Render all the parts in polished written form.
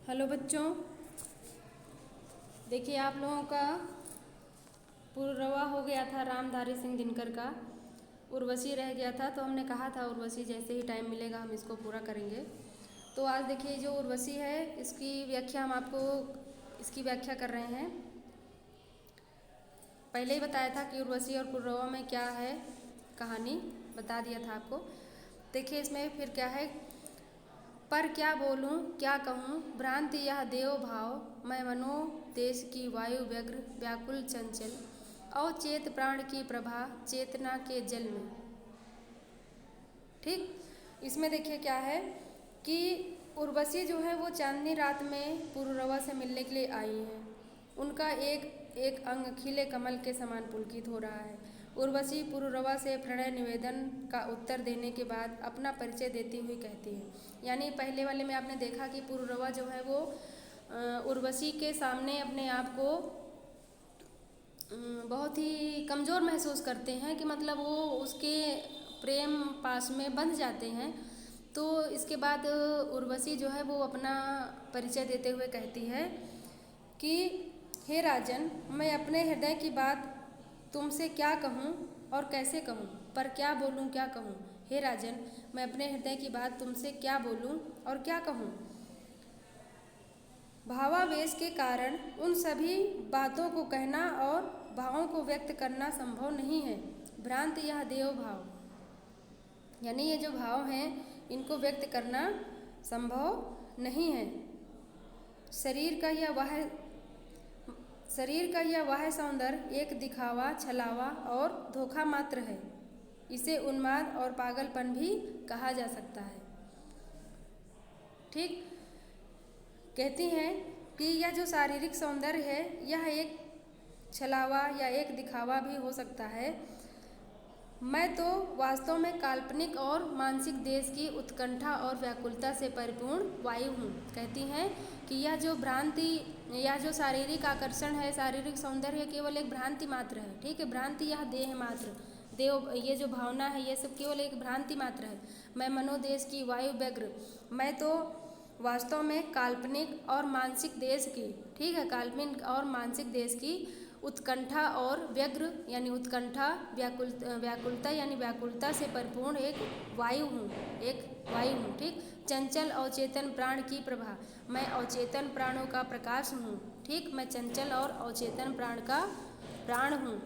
Hello बच्चों, देखिए आप लोगों का पूर्वरवा हो गया था रामधारी सिंह दिनकर का। उर्वशी रह गया था तो हमने कहा था उर्वशी जैसे ही टाइम मिलेगा हम इसको पूरा करेंगे। तो आज देखिए जो उर्वशी है इसकी व्याख्या हम आपको इसकी व्याख्या कर रहे हैं। पहले ही बताया था कि उर्वशी और पूर्वरवा में क्या है, कहानी बता दिया था आपको। देखिए इसमें फिर क्या है, पर क्या बोलूं क्या कहूं भ्रांति यह देव भाव, मैं मनो देश की वायु व्यग्र व्याकुल चंचल, अवचेत प्राण की प्रभा चेतना के जल में। ठीक, इसमें देखिए क्या है कि उर्वशी जो है वो चांदनी रात में पुरुरवा से मिलने के लिए आई हैं। उनका एक एक अंग खिले कमल के समान पुलकित हो रहा है। उर्वशी पुरुरवा से प्रणय निवेदन का उत्तर देने के बाद अपना परिचय देती हुई कहती है, यानी पहले वाले में आपने देखा कि पुरुरवा जो है वो उर्वशी के सामने अपने आप को बहुत ही कमज़ोर महसूस करते हैं कि मतलब वो उसके प्रेम पास में बंध जाते हैं। तो इसके बाद उर्वशी जो है वो अपना परिचय देते हुए कहती है कि हे राजन, मैं अपने हृदय की बात तुमसे क्या कहूँ और कैसे कहूँ, पर क्या बोलूँ क्या कहूँ। हे राजन, मैं अपने हृदय की बात तुमसे क्या बोलूँ और क्या कहूँ। भावावेश के कारण उन सभी बातों को कहना और भावों को व्यक्त करना संभव नहीं है। भ्रांत यह देव भाव, यानी ये जो भाव हैं इनको व्यक्त करना संभव नहीं है। शरीर का यह वह सौंदर्य एक दिखावा, छलावा और धोखा मात्र है। इसे उन्माद और पागलपन भी कहा जा सकता है। ठीक, कहती हैं कि यह जो शारीरिक सौंदर्य है यह एक छलावा या एक दिखावा भी हो सकता है। मैं तो वास्तव में काल्पनिक और मानसिक देश की उत्कंठा और व्याकुलता से परिपूर्ण वायु हूँ। कहती हैं कि यह जो भ्रांति या जो शारीरिक आकर्षण है, शारीरिक सौंदर्य केवल एक भ्रांति मात्र है। ठीक है, भ्रांति यह देह मात्र, देव ये जो भावना है ये सब केवल एक भ्रांति मात्र है। मैं मनोदेश की वायु व्यग्र, मैं तो वास्तव में काल्पनिक और मानसिक देश की, ठीक है, काल्पनिक और मानसिक देश की उत्कंठा और व्यग्र यानी उत्कंठा, व्याकुलता यानी व्याकुलता से परिपूर्ण एक वायु हूँ, एक वायु हूँ। ठीक, चंचल अवचेतन प्राण की प्रभा, मैं अवचेतन प्राणों का प्रकाश हूँ। ठीक, मैं चंचल और अवचेतन प्राण हूँ,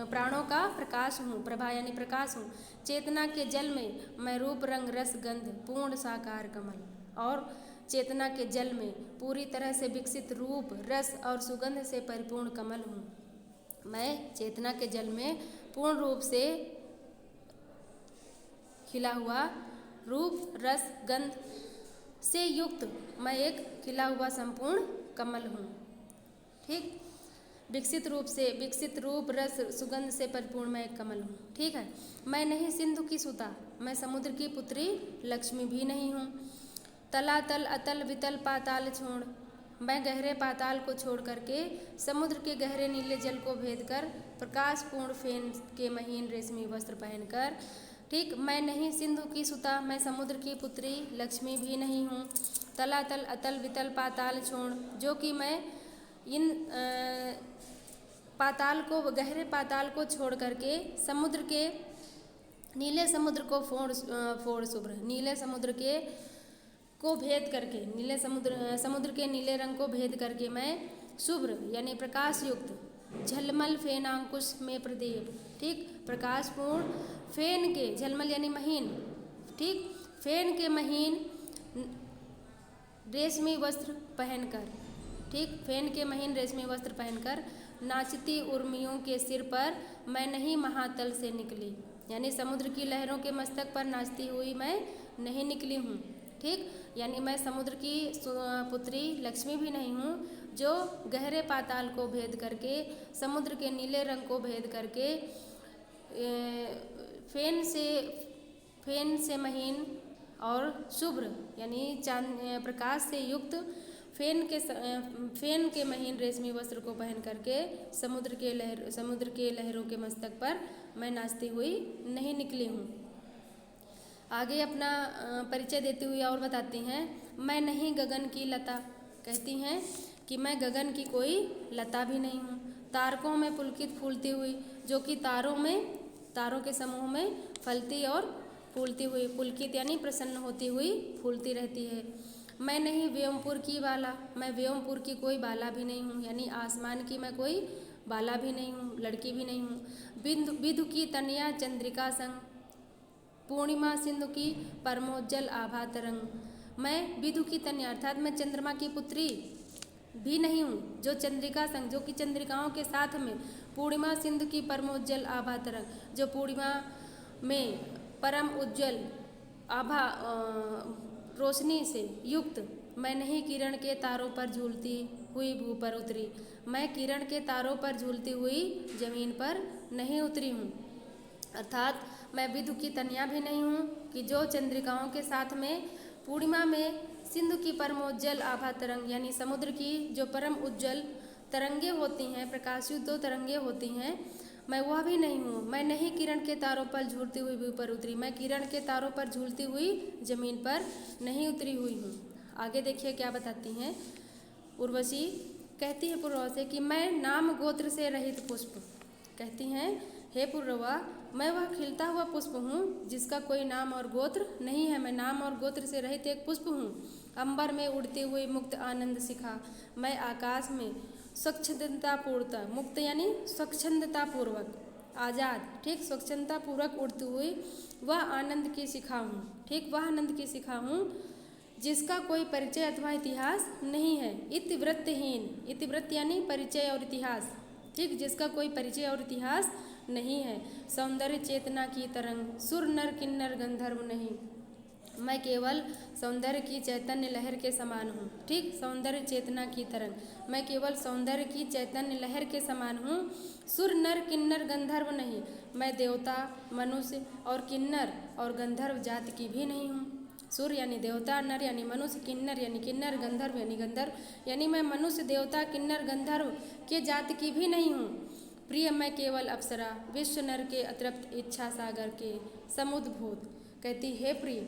प्राणों का प्रकाश हूँ, प्रभा यानी प्रकाश हूँ। चेतना के जल में मैं रूप रंग रस गंध पूर्ण साकार कमल, और चेतना के जल में पूरी तरह से विकसित रूप रस और सुगंध से परिपूर्ण कमल हूँ। मैं चेतना के जल में पूर्ण रूप से खिला हुआ रूप रस गंध से युक्त मैं एक खिला हुआ संपूर्ण कमल हूँ। ठीक, विकसित रूप रस सुगंध से परिपूर्ण मैं एक कमल हूँ। ठीक है, मैं नहीं सिंधु की सुता, मैं समुद्र की पुत्री लक्ष्मी भी नहीं हूँ। तलातल अतल वितल पाताल छोड़, मैं गहरे पाताल को छोड़ करके समुद्र के गहरे नीले जल को भेद कर प्रकाशपूर्ण फेन के महीन रेशमी वस्त्र पहनकर। ठीक, मैं नहीं सिंधु की सुता, मैं समुद्र की पुत्री लक्ष्मी भी नहीं हूँ। तलातल अतल वितल पाताल छोड़, जो कि मैं इन पाताल को, गहरे पाताल को छोड़ करके समुद्र के नीले समुद्र को फोड़ शुभ्र, नीले समुद्र के को भेद करके, नीले समुद्र के नीले रंग को भेद करके मैं शुभ्र यानी प्रकाश युक्त झलमल फेन अंकुश में प्रदीप। ठीक, प्रकाशपूर्ण फेन के, झलमल यानी महीन, ठीक, फेन के महीन रेशमी वस्त्र पहनकर, ठीक, फेन के महीन रेशमी वस्त्र पहनकर नाचती उर्मियों के सिर पर मैं नहीं महातल से निकली, यानी समुद्र की लहरों के मस्तक पर नाचती हुई मैं नहीं निकली हूँ। ठीक, यानी मैं समुद्र की पुत्री लक्ष्मी भी नहीं हूँ, जो गहरे पाताल को भेद करके समुद्र के नीले रंग को भेद करके फेन से महीन और शुभ्र यानी प्रकाश से युक्त फेन के महीन रेशमी वस्त्र को पहन करके समुद्र के लहरों के मस्तक पर मैं नाचती हुई नहीं निकली हूँ। आगे अपना परिचय देती हुई और बताती हैं, मैं नहीं गगन की लता। कहती हैं कि मैं गगन की कोई लता भी नहीं हूँ। तारकों में पुलकित फूलती हुई, जो कि तारों के समूह में फलती और फूलती हुई, पुलकित यानी प्रसन्न होती हुई फूलती रहती है। मैं नहीं व्योमपुर की बाला, मैं व्योमपुर की कोई बाला भी नहीं हूँ, यानी आसमान की मैं कोई बाला भी नहीं हूँ, लड़की भी नहीं हूँ। विधु की तनया चंद्रिका संग, पूर्णिमा सिंधु की परमोज्जल आभा तरंग। मैं विधु की तनया अर्थात मैं चंद्रमा की पुत्री भी नहीं हूँ, जो चंद्रिका संग, जो कि चंद्रिकाओं के साथ में, पूर्णिमा सिंधु की परमोज्जल आभा तरंग, जो पूर्णिमा में परम उज्जवल आभा रोशनी से युक्त। मैं नहीं किरण के तारों पर झूलती हुई भू पर उतरी, मैं किरण के तारों पर झूलती हुई जमीन पर नहीं उतरी हूँ। अर्थात मैं विधु की तनया भी नहीं हूँ कि जो चंद्रिकाओं के साथ में पूर्णिमा में सिंधु की परमोज्जल आभा तरंग, यानी समुद्र की जो परम उज्जवल तरंगे होती हैं, प्रकाशयुक्त तरंगे होती हैं, मैं वह भी नहीं हूँ। मैं नहीं किरण के तारों पर झूलती हुई भू पर उतरी, मैं किरण के तारों पर झूलती हुई जमीन पर नहीं उतरी हुई हूँ। आगे देखिए क्या बताती हैं उर्वशी। कहती है पुरवा से कि मैं नाम गोत्र से रहित पुष्प। कहती हैं, हे पुरवा, मैं वह खिलता हुआ पुष्प हूँ जिसका कोई नाम और गोत्र नहीं है। मैं नाम और गोत्र से रहित एक पुष्प हूँ। अंबर में उड़ती हुई मुक्त आनंद शिखा, मैं आकाश में स्वच्छंदतापूर्वक, मुक्त यानी स्वच्छंदतापूर्वक, आज़ाद, ठीक, स्वच्छंदतापूर्वक उड़ती हुई वह आनंद की शिखा हूँ। ठीक, वह आनंद की शिखा हूँ जिसका कोई परिचय अथवा इतिहास नहीं है। इतिवृत्तहीन, इतिवृत्त यानी परिचय और इतिहास, ठीक, जिसका कोई परिचय और इतिहास नहीं है। सौंदर्य चेतना की तरंग, सुर नर किन्नर गंधर्व नहीं, मैं केवल सौंदर्य की चैतन्य लहर के समान हूँ। ठीक, सौंदर्य चेतना की तरंग, मैं केवल सौंदर्य की चैतन्य लहर के समान हूँ। सुर नर किन्नर गंधर्व नहीं, मैं देवता, मनुष्य और किन्नर और गंधर्व जाति की भी नहीं हूँ। सुर यानी देवता, नर यानी मनुष्य, किन्नर यानी किन्नर, गंधर्व यानी गंधर्व, यानी मैं मनुष्य, देवता, किन्नर, गंधर्व के जाति की भी नहीं हूँ। प्रिय, मैं केवल अप्सरा, विश्व नर के अतृप्त इच्छा सागर के समुद्भूत। कहती है, प्रिय,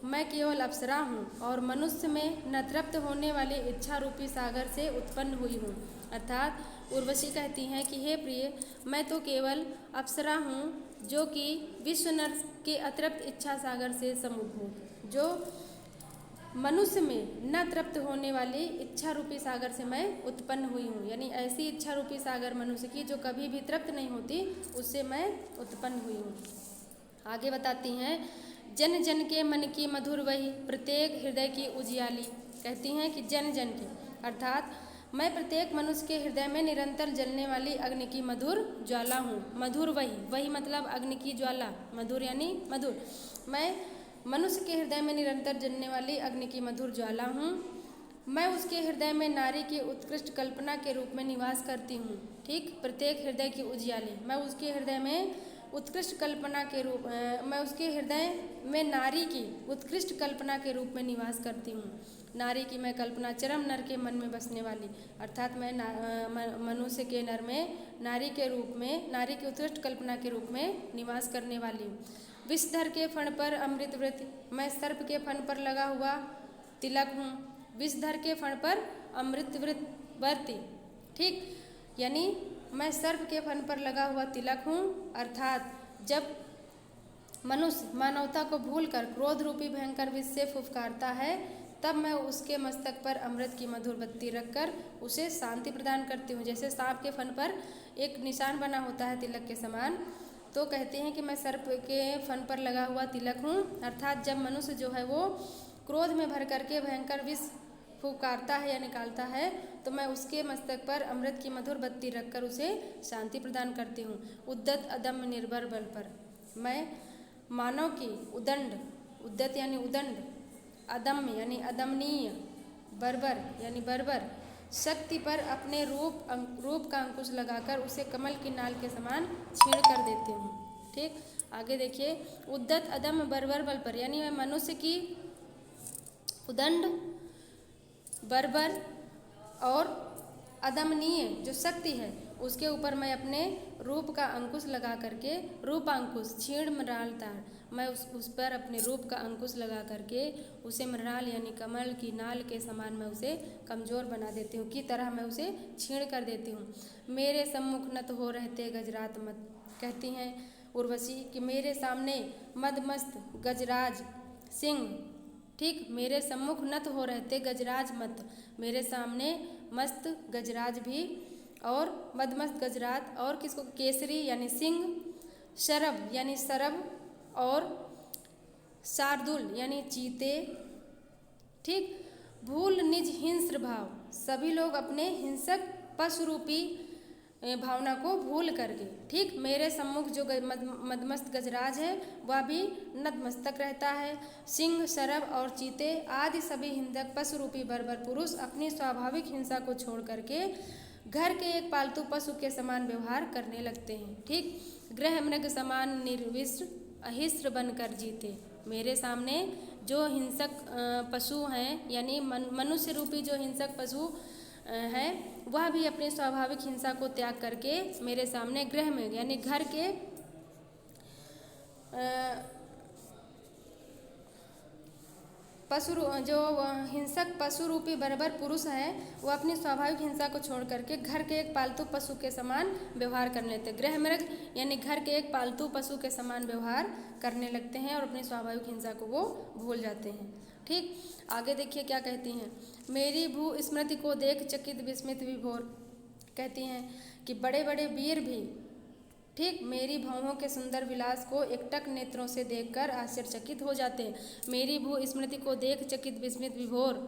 मैं केवल अप्सरा हूँ और मनुष्य में न तृप्त होने वाले इच्छा रूपी सागर से उत्पन्न हुई हूँ। अर्थात उर्वशी कहती हैं कि हे प्रिय, मैं तो केवल अप्सरा हूँ जो कि विश्व नर के अतृप्त इच्छा सागर से समुद्भूत, जो मनुष्य में न तृप्त होने वाली इच्छा रूपी सागर से मैं उत्पन्न हुई हूँ। यानी ऐसी इच्छा रूपी सागर मनुष्य की जो कभी भी तृप्त नहीं होती, उससे मैं उत्पन्न हुई हूँ। आगे बताती हैं, जन जन के मन की मधुर वही, प्रत्येक हृदय की उजियाली। कहती हैं कि जन जन के अर्थात मैं प्रत्येक मनुष्य के हृदय में निरंतर जलने वाली अग्नि की मधुर ज्वाला हूँ। मधुर वही, वही मतलब अग्नि की ज्वाला, मधुर यानी मधुर। मैं मनुष्य के हृदय में निरंतर जलने वाली अग्नि की मधुर ज्वाला हूँ। मैं उसके हृदय में नारी की उत्कृष्ट कल्पना के रूप में निवास करती हूँ। ठीक, प्रत्येक हृदय की उजियाली, मैं उसके हृदय में उत्कृष्ट कल्पना के रूप, मैं उसके हृदय में नारी की उत्कृष्ट कल्पना के रूप में निवास करती हूँ। नारी की मैं कल्पना, चरम नर के मन में बसने वाली, अर्थात मैं मनुष्य के नर में नारी के रूप में, नारी की उत्कृष्ट कल्पना के रूप में निवास करने वाली हूँ। विषधर के फण पर अमृत व्रत, मैं सर्प के फण पर लगा हुआ तिलक हूँ। विषधर के फण पर अमृत व्रती, ठीक, यानी मैं सर्प के फण पर लगा हुआ तिलक हूँ। अर्थात जब मनुष्य मानवता को भूलकर क्रोध रूपी भयंकर विष से फुफकारता है, तब मैं उसके मस्तक पर अमृत की मधुर बत्ती रखकर उसे शांति प्रदान करती हूँ। जैसे सांप के फन पर एक निशान बना होता है तिलक के समान, तो कहते हैं कि मैं सर्प के फन पर लगा हुआ तिलक हूँ। अर्थात जब मनुष्य जो है वो क्रोध में भर करके भयंकर विष फुकारता है या निकालता है, तो मैं उसके मस्तक पर अमृत की मधुर बत्ती रखकर उसे शांति प्रदान करती हूँ। उद्दत अदम्य निर्भर बल पर, मैं मानव की उदंड, उद्दत यानी उदंड, अदम्य यानी अदमनीय, बर्बर यानी बर्बर शक्ति पर अपने रूप का अंकुश लगाकर उसे कमल की नाल के समान छीण कर देती हूँ। ठीक, आगे देखिए, उद्दत अदम्य बर्बर बल पर, यानी मैं मनुष्य की उदंड, बर्बर और अदमनीय जो शक्ति है उसके ऊपर मैं अपने रूप का अंकुश लगा करके, रूपांकुश क्षीण मृणाल तार, मैं उस पर अपने रूप का अंकुश लगा करके उसे मृणाल यानी कमल की नाल के समान मैं उसे कमज़ोर बना देती हूँ, की तरह मैं उसे क्षीण कर देती हूँ। मेरे सम्मुख नत हो रहते गजरात मत, कहती हैं उर्वशी कि मेरे सामने मदमस्त गजराज सिंह, ठीक, मेरे सम्मुख नत हो रहते गजराज मत, मेरे सामने मस्त गजराज भी और मदमस्त गजरात और किसको, केसरी यानी सिंह, शरभ यानी सरभ और शार्दुल यानी चीते, ठीक, भूल निज हिंस्र भाव, सभी लोग अपने हिंसक पशु रूपी भावना को भूल करके, ठीक, मेरे सम्मुख जो मदमस्त गजराज है वह भी नतमस्तक रहता है। सिंह, शरभ और चीते आदि सभी हिंसक पशु रूपी बर्बर पुरुष अपनी स्वाभाविक हिंसा को छोड़ करके घर के एक पालतू पशु के समान व्यवहार करने लगते हैं, ठीक, गृह मृग समान निर्विष्ट अहिस्र बनकर जीते, मेरे सामने जो हिंसक पशु हैं यानी मनुष्य रूपी जो हिंसक पशु है वह भी अपनी स्वाभाविक हिंसा को त्याग करके मेरे सामने गृह में यानी घर के जो हिंसक पशु रूपी बर्बर पुरुष है वो अपनी स्वाभाविक हिंसा को छोड़ करके घर के एक पालतू पशु के समान व्यवहार करने लगते हैं। गृह मृग यानी घर के एक पालतू पशु के समान व्यवहार करने लगते हैं और अपनी स्वाभाविक हिंसा को वो भूल जाते हैं, ठीक। आगे देखिए क्या कहती हैं, मेरी भू स्मृति को देख चकित विस्मित विभोर, कहती हैं कि बड़े बड़े वीर भी, ठीक, मेरी भौहों के सुंदर विलास को एकटक नेत्रों से देखकर आश्चर्यचकित हो जाते हैं। मेरी भू स्मृति को देख चकित विस्मित विभोर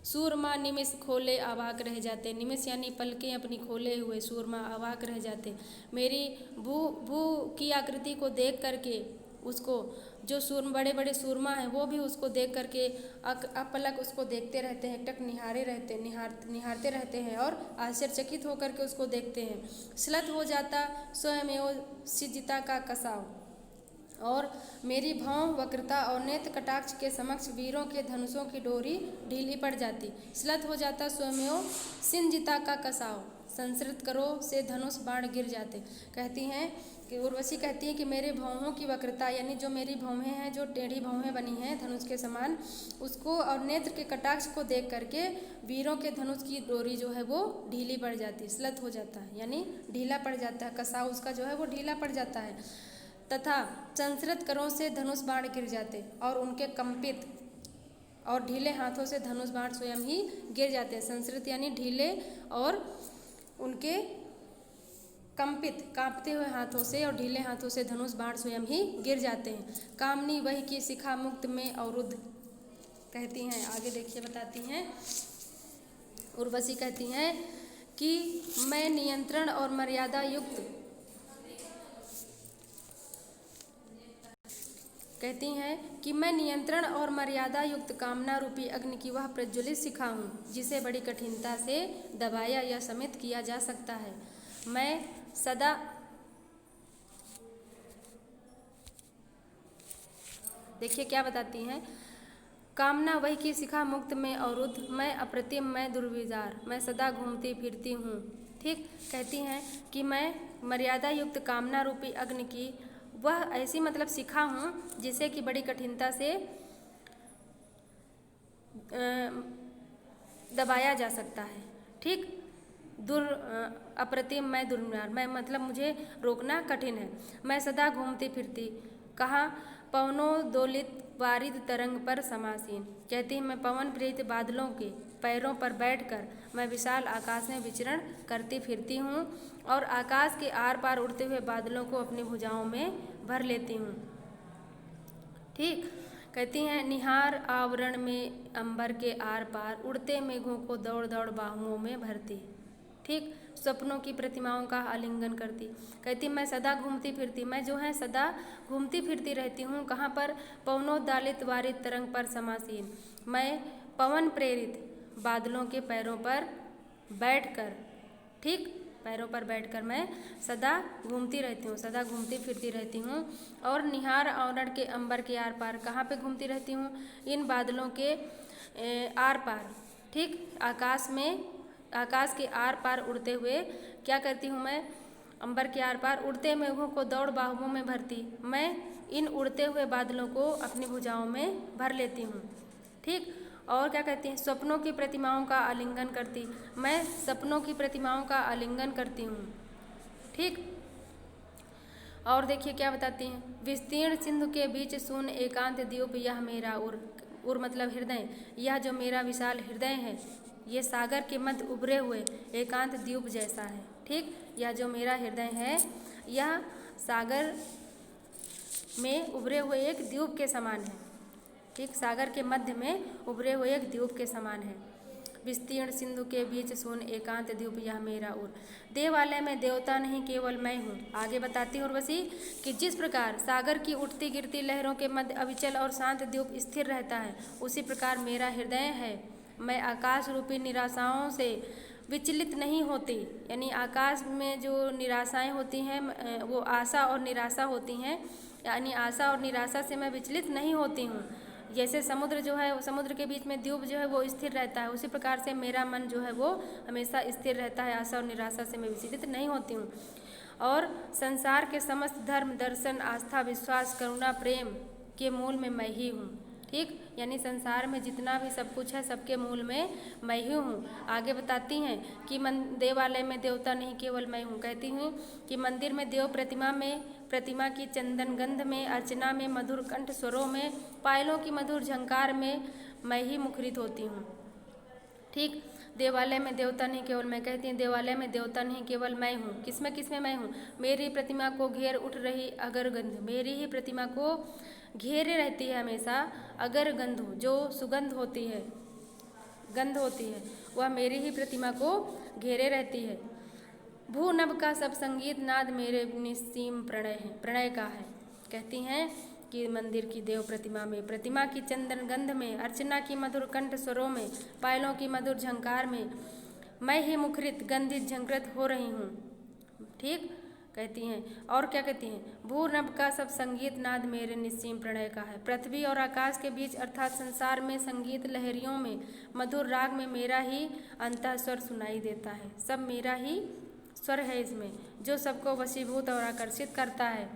सूरमा निमिष खोले अवाक रह जाते, निमिष यानी पलकें अपनी खोले हुए सूरमा अवाक रह जाते। मेरी भू की आकृति को देख करके उसको जो बड़े बड़े सूरमा हैं वो भी उसको देख करके अपलक उसको देखते रहते हैं, टक निहारते रहते हैं और आश्चर्यचकित होकर के उसको देखते हैं। श्लथ हो जाता स्वयं सिजिता का कसाव, और मेरी भौं वक्रता और नेत्र कटाक्ष के समक्ष वीरों के धनुषों की डोरी ढीली पड़ जाती। श्लथ हो जाता स्वयं सिंजिता का कसाव, संसृत करो से धनुष बाण गिर जाते। कहती हैं कि उर्वशी कहती है कि मेरे भौहों की वक्रता यानी जो मेरी भौहें हैं, जो टेढ़ी भौहें बनी हैं धनुष के समान, उसको और नेत्र के कटाक्ष को देख करके वीरों के धनुष की डोरी जो है वो ढीली पड़ जाती है, श्लथ हो जाता है यानी ढीला पड़ जाता है, कसाव उसका जो है वो ढीला पड़ जाता है। तथा संसृत करों से धनुष बाण गिर जाते और उनके कंपित और ढीले हाथों से धनुष बाण स्वयं ही गिर जाते हैं। संसृत यानी ढीले और उनके कंपित कांपते हुए हाथों से और ढीले हाथों से धनुष बाण स्वयं ही गिर जाते हैं। कामनी वही की शिखा मुक्त में अवरुद्ध, कहती हैं आगे देखिए बताती हैं उर्वशी कहती हैं कि मैं नियंत्रण और मर्यादा युक्त, कहती हैं कि मैं नियंत्रण और मर्यादा युक्त कामना रूपी अग्नि की वह प्रज्वलित शिखा हूँ जिसे बड़ी कठिनता से दबाया या शमित किया जा सकता है। मैं सदा देखिए क्या बताती हैं, कामना वही की शिखा मुक्त में अवरुद्ध, मैं अप्रतिम, मैं दुर्विचार, मैं सदा घूमती फिरती हूँ, ठीक। कहती हैं कि मैं मर्यादा युक्त कामना रूपी अग्नि की वह ऐसी मतलब शिखा हूँ जिसे कि बड़ी कठिनता से दबाया जा सकता है, ठीक। अप्रतिम, मैं दुर्विचार, मैं मतलब मुझे रोकना कठिन है। मैं सदा घूमती फिरती, कहाँ पवनों दोलित वारिद तरंग पर समासीन, कहती है मैं पवन प्रेरित बादलों के पैरों पर बैठकर मैं विशाल आकाश में विचरण करती फिरती हूँ और आकाश के आर पार उड़ते हुए बादलों को अपनी भुजाओं में भर लेती हूँ, ठीक। कहती हैं निहार आवरण में अंबर के आर पार उड़ते मेघों को दौड़ दौड़ बाहुओं में भरती, ठीक। सपनों की प्रतिमाओं का आलिंगन करती, कहती मैं सदा घूमती फिरती, मैं जो है सदा घूमती फिरती रहती हूँ, कहाँ पर पवनोद्दालित वारिद तरंग पर समासीन, मैं पवन प्रेरित बादलों के पैरों पर बैठकर, ठीक, पैरों पर बैठकर मैं सदा घूमती रहती हूँ, सदा घूमती फिरती रहती हूँ। और निहार आवरण के अंबर के आर पार, कहाँ पे घूमती रहती हूँ, इन बादलों के आर पार, ठीक, आकाश में आकाश के आर पार उड़ते हुए क्या करती हूँ मैं, अंबर के आर पार उड़ते मेघों को दौड़ बाहुओं में भरती, मैं इन उड़ते हुए बादलों को अपनी भुजाओं में भर लेती हूँ। ठीक, और क्या कहती हैं, सपनों की प्रतिमाओं का आलिंगन करती, मैं सपनों की प्रतिमाओं का आलिंगन करती हूँ। ठीक, और देखिए क्या बताती हैं, विस्तीर्ण सिंधु के बीच शून्य एकांत द्वीप यह मेरा उर मतलब हृदय, यह जो मेरा विशाल हृदय है ये सागर के मध्य उभरे हुए एकांत द्वीप जैसा है। ठीक, यह जो मेरा हृदय है यह सागर में उभरे हुए एक द्वीप के समान है। ठीक, सागर के मध्य में उभरे हुए एक द्वीप के समान है। विस्तीर्ण सिंधु के बीच शून्य एकांत द्वीप यह मेरा उर, देवालय में देवता नहीं केवल मैं हूँ। आगे बताती हूँ उर्वशी कि जिस प्रकार सागर की उठती गिरती लहरों के मध्य अविचल और शांत द्वीप स्थिर रहता है, उसी प्रकार मेरा हृदय है, मैं आकाश रूपी निराशाओं से विचलित नहीं होती। यानी आकाश में जो निराशाएं होती हैं वो आशा और निराशा होती हैं, यानी आशा और निराशा से मैं विचलित नहीं होती हूँ। जैसे समुद्र जो है, समुद्र के बीच में द्वीप जो है वो स्थिर रहता है, उसी प्रकार से मेरा मन जो है वो हमेशा स्थिर रहता है, आशा और निराशा से मैं विचलित नहीं होती हूँ। और संसार के समस्त धर्म दर्शन आस्था विश्वास करुणा प्रेम के मूल में मैं ही हूँ। ठीक, यानी संसार में जितना भी सब कुछ है सबके मूल में मैं ही हूँ। आगे बताती हैं कि देवालय में देवता नहीं केवल मैं हूँ। कहती हूँ कि मंदिर में देव प्रतिमा की चंदन गंध में, अर्चना में, मधुर कंठ स्वरों में, पायलों की मधुर झंकार में मैं ही मुखरित होती हूँ। ठीक, देवालय में देवता नहीं केवल मैं, कहती हैं देवालय में देवता नहीं केवल मैं हूँ। किसमें मैं हूँ, मेरी प्रतिमा को घेर उठ रही अगर गंध, मेरी ही प्रतिमा को घेरे रहती है हमेशा अगर गंध, जो सुगंध होती है, गंध होती है, वह मेरी ही प्रतिमा को घेरे रहती है। भू नभ का सब संगीत नाद मेरे निस्सीम प्रणय है, प्रणय का है। कहती हैं कि मंदिर की देव प्रतिमा में, प्रतिमा की चंदन गंध में, अर्चना की मधुर कंठ स्वरों में, पायलों की मधुर झंकार में मैं ही मुखरित गंधित झंकृत हो रही हूँ। ठीक, कहती हैं, और क्या कहती हैं, भू नभ का सब संगीत नाद मेरे निस्सीम प्रणय का है। पृथ्वी और आकाश के बीच अर्थात संसार में संगीत लहरियों में, मधुर राग में मेरा ही अंतः स्वर सुनाई देता है। सब मेरा ही स्वर है इसमें, जो सबको वशीभूत और आकर्षित करता है।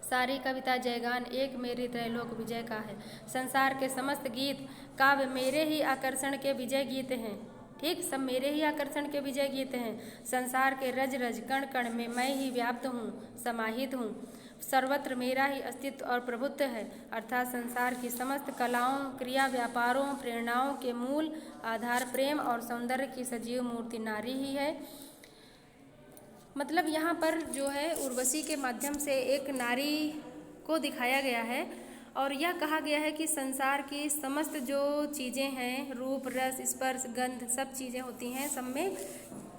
सारी कविता जयगान एक मेरी त्रैलोक विजय का है। संसार के समस्त गीत काव्य मेरे ही आकर्षण के विजय गीत हैं। ठीक, सब मेरे ही आकर्षण के विजय गीत हैं। संसार के रज रज कण कण में मैं ही व्याप्त हूँ, समाहित हूँ। सर्वत्र मेरा ही अस्तित्व और प्रभुत्व है, अर्थात संसार की समस्त कलाओं, क्रिया, व्यापारों, प्रेरणाओं के मूल आधार प्रेम और सौंदर्य की सजीव मूर्ति नारी ही है। मतलब यहाँ पर जो है उर्वशी के माध्यम से एक नारी को दिखाया गया है और यह कहा गया है कि संसार की समस्त जो चीज़ें हैं, रूप रस स्पर्श गंध सब चीज़ें होती हैं, सब में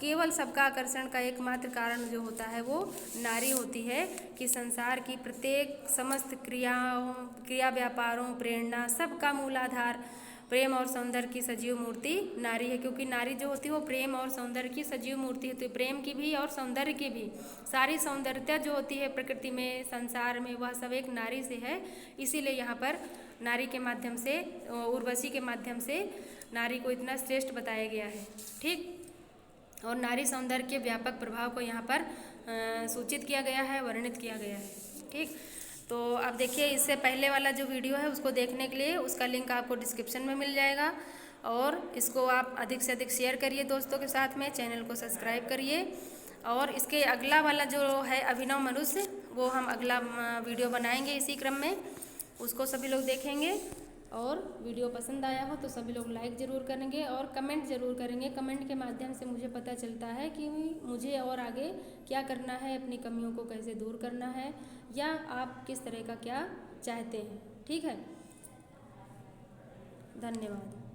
केवल सबका आकर्षण का एकमात्र कारण जो होता है वो नारी होती है। कि संसार की प्रत्येक समस्त क्रिया व्यापारों, प्रेरणा सबका मूलाधार प्रेम और सौंदर्य की सजीव मूर्ति नारी है। क्योंकि नारी जो होती है वो प्रेम और सौंदर्य की सजीव मूर्ति होती है, प्रेम की भी और सौंदर्य की भी। सारी सौंदर्यता जो होती है प्रकृति में, संसार में, वह सब एक नारी से है। इसीलिए यहाँ पर नारी के माध्यम से, उर्वशी के माध्यम से नारी को इतना श्रेष्ठ बताया गया है। ठीक, और नारी सौंदर्य के व्यापक प्रभाव को यहाँ पर सूचित किया गया है, वर्णित किया गया है। ठीक, तो आप देखिए इससे पहले वाला जो वीडियो है उसको देखने के लिए उसका लिंक आपको डिस्क्रिप्शन में मिल जाएगा और इसको आप अधिक से अधिक शेयर करिए दोस्तों के साथ में, चैनल को सब्सक्राइब करिए। और इसके अगला वाला जो है अभिनव मनुष्य, वो हम अगला वीडियो बनाएंगे इसी क्रम में, उसको सभी लोग देखेंगे। और वीडियो पसंद आया हो तो सभी लोग लाइक ज़रूर करेंगे और कमेंट ज़रूर करेंगे। कमेंट के माध्यम से मुझे पता चलता है कि मुझे और आगे क्या करना है, अपनी कमियों को कैसे दूर करना है, या आप किस तरह का क्या चाहते हैं। ठीक है, धन्यवाद।